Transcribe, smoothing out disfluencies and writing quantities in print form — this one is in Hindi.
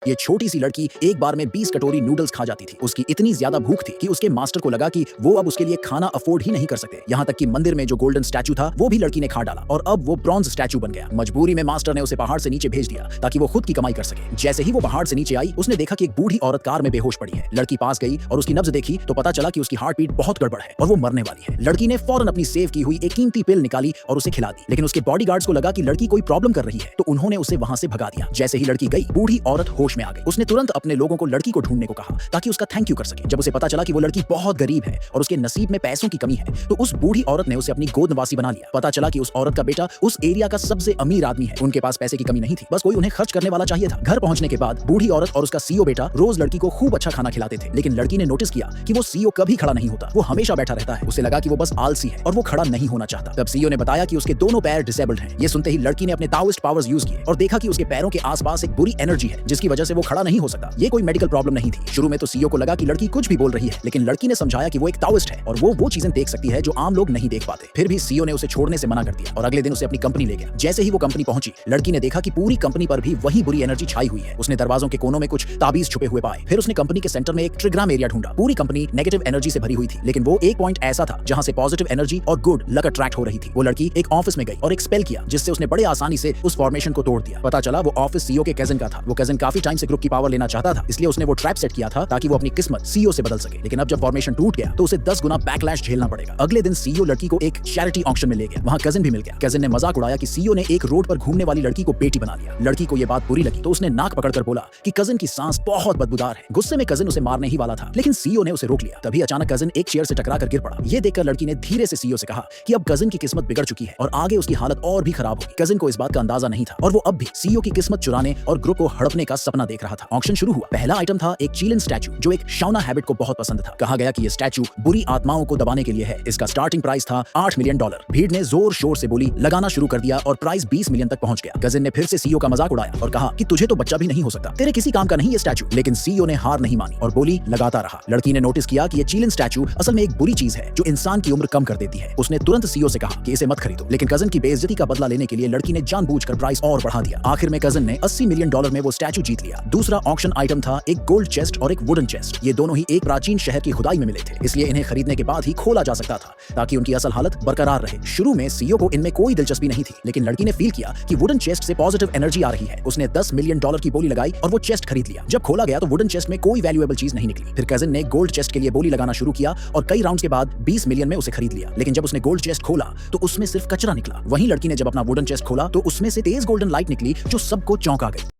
ये छोटी सी लड़की एक बार में 20 कटोरी नूडल्स खा जाती थी। उसकी इतनी ज्यादा भूख थी कि उसके मास्टर को लगा कि वो अब उसके लिए खाना अफोर्ड ही नहीं कर सकते। यहाँ तक कि मंदिर में जो गोल्डन स्टैचू था वो भी लड़की ने खा डाला और अब वो ब्रॉन्ज स्टैचू बन गया। मजबूरी में मास्टर ने उसे पहाड़ से नीचे भेज दिया ताकि वो खुद की कमाई कर सके। जैसे ही वो पहाड़ से नीचे आई उसने देखा कि एक बूढ़ी औरत कार में बेहोश पड़ी है। लड़की पास गई और उसकी नब्ज देखी तो पता चला कि उसकी हार्ट बीट बहुत गड़बड़ है और वो मरने वाली है। लड़की ने फौरन अपनी सेव की हुई एक कीमती पिल निकाली और उसे खिला दी, लेकिन उसके बॉडीगार्ड्स को लगा कि लड़की कोई प्रॉब्लम कर रही है तो उन्होंने उसे वहां से भगा दिया। जैसे ही लड़की गई बूढ़ी औरत होश में आ गई। उसने तुरंत अपने लोगों को लड़की को ढूंढने को कहा ताकि उसका थैंक यू कर सके। जब उसे पता चला कि वो लड़की बहुत गरीब है और उसके नसीब में पैसों की कमी है तो उस बूढ़ी औरत ने उसे अपनी गोद नवासी बना लिया। पता चला कि उस औरत का बेटा उस एरिया का सबसे अमीर आदमी है। उनके पास पैसे की कमी नहीं थी, बस कोई उन्हें खर्च करने वाला चाहिए था। घर पहुंचने के बाद बूढ़ी औरत और उसका सीईओ बेटा रोज लड़की को खूब अच्छा खाना खिलाते थे, लेकिन लड़की ने नोटिस किया कि वो सीईओ कभी खड़ा नहीं होता, वो हमेशा बैठा रहता है। उसे लगा कि वो बस आलसी है और वो खड़ा नहीं होना चाहता। तब सीईओ ने बताया कि उसके दोनों पैर डिसेबल्ड हैं। ये सुनते ही लड़की ने अपने ताओइस्ट पावर्स यूज किए और देखा कि उसके पैरों के आसपास एक बुरी एनर्जी है जिसकी वजह से वो खड़ा नहीं हो सकता। ये कोई मेडिकल प्रॉब्लम नहीं थी। शुरू में तो सीईओ को लगा कि लड़की कुछ भी बोल रही है, लेकिन लड़की ने समझाया कि वो एक ताओइस्ट है और वो चीजें देख सकती है जो आम लोग नहीं देख पाते। फिर भी सीईओ ने उसे छोड़ने से मना कर दिया और अगले दिन उसे अपनी कंपनी ले गया। जैसे ही वो कंपनी पहुंची लड़की ने देखा कि पूरी कंपनी पर भी वही बुरी एनर्जी छाई हुई है। उसने दरवाजों के कोनों में कुछ ताबीज छुपे हुए पाए। फिर उसने कंपनी के सेंटर में एक ट्रिग्राम एरिया ढूंढा। पूरी कंपनी नेगेटिव एनर्जी से भरी हुई थी, लेकिन वो एक पॉइंट ऐसा था जहां से पॉजिटिव एनर्जी और गुड लक अट्रैक्ट हो रही थी। वो लड़की एक ऑफिस में गई और एक स्पेल किया जिससे उसने बड़े आसानी से उस फॉर्मेशन को तोड़ दिया। पता चला वो ऑफिस सीईओ के कजिन का था। वो कजिन काफी टाइम से ग्रुप की पावर लेना चाहता था, इसलिए उसने वो ट्रैप सेट किया था ताकि वो अपनी किस्मत सीईओ से बदल सके। लेकिन अब जब फॉर्मेशन टूट गया तो उसे 10 गुना बैकलैश झेलना पड़ेगा। अगले दिन सीईओ लड़की को एक चैरिटी ऑक्शन में ले गया। वहां कजिन भी मिल गया। कजिन ने मजाक उड़ाया कि सीईओ ने एक रोड पर घूमने वाली लड़की को बेटी बना लिया। लड़की को यह बात बुरी लगी तो उसने नाक पकड़कर बोला कि कजिन की सांस बहुत बदबूदार है। गुस्से में कजिन उसे मारने ही वाला था, लेकिन सीईओ ने उसे रोक लिया। तभी अचानक कजिन एक चेयर से टकराकर गिर पड़ा। ये देखकर लड़की ने धीरे से सीईओ से कहा कि अब कजिन की किस्मत बिगड़ चुकी है और आगे उसकी हालत और भी खराब होगी। कजिन को इस बात का अंदाजा नहीं था और वो अब भी सीईओ की किस्मत चुराने और ग्रुप को हड़पने का सपना देख रहा था। ऑक्शन शुरू हुआ। पहला आइटम था एक चीलन स्टैचू जो एक शाउना हैबिट को बहुत पसंद था। कहा गया कि ये स्टैचू बुरी आत्माओं को दबाने के लिए है। इसका स्टार्टिंग प्राइस था $8 मिलियन। भीड़ ने जोर शोर से बोली लगाना शुरू कर दिया और प्राइस 20 मिलियन तक पहुंच गया। कजिन ने फिर से सीईओ का मजाक उड़ाया और कहा कि तुझे तो बच्चा भी नहीं हो सकता, तेरे किसी काम का नहीं ये स्टैचू। लेकिन सीईओ ने हार नहीं मानी और बोली लगाता रहा। लड़की ने नोटिस किया कि ये चीलन स्टैचू असल में एक बुरी चीज है जो इंसान की उम्र कम कर देती है। उसने तुरंत सीईओ से कहा कि इसे मत खरीदो, लेकिन कजिन की बेइज्जती का बदला लेने के लिए लड़की ने जानबूझकर प्राइस और बढ़ा दिया। आखिर में कजिन ने $80 मिलियन में वो स्टैचू जीत लिया। दूसरा ऑक्शन आइटम था एक गोल्ड चेस्ट और एक वुडन चेस्ट। ये दोनों ही एक प्राचीन शहर की खुदाई में मिले थे, इसलिए इन्हें खरीदने के बाद ही खोला जा सकता था ताकि उनकी असल हालत बरकरार रहे। शुरू में सीईओ को इनमें कोई दिलचस्पी नहीं थी, लेकिन लड़की ने फील किया कि वुडन चेस्ट से पॉजिटिव एनर्जी आ रही है। उसने $10 मिलियन की बोली लगाई और वो चेस्ट खरीद लिया। जब खोला गया तो वुडन चेस्ट में कोई वैल्यूएबल चीज नहीं निकली। फिर कजिन ने गोल्ड चेस्ट के लिए बोली लगाना शुरू किया और कई राउंड्स के बाद 20 मिलियन में उसे खरीद लिया। लेकिन जब उसने गोल्ड चेस्ट खोला तो उसमें सिर्फ कचरा निकला। वहीं लड़की ने जब अपना वुडन चेस्ट खोला तो उसमें से तेज गोल्डन लाइट निकली जो सबको चौंका गई।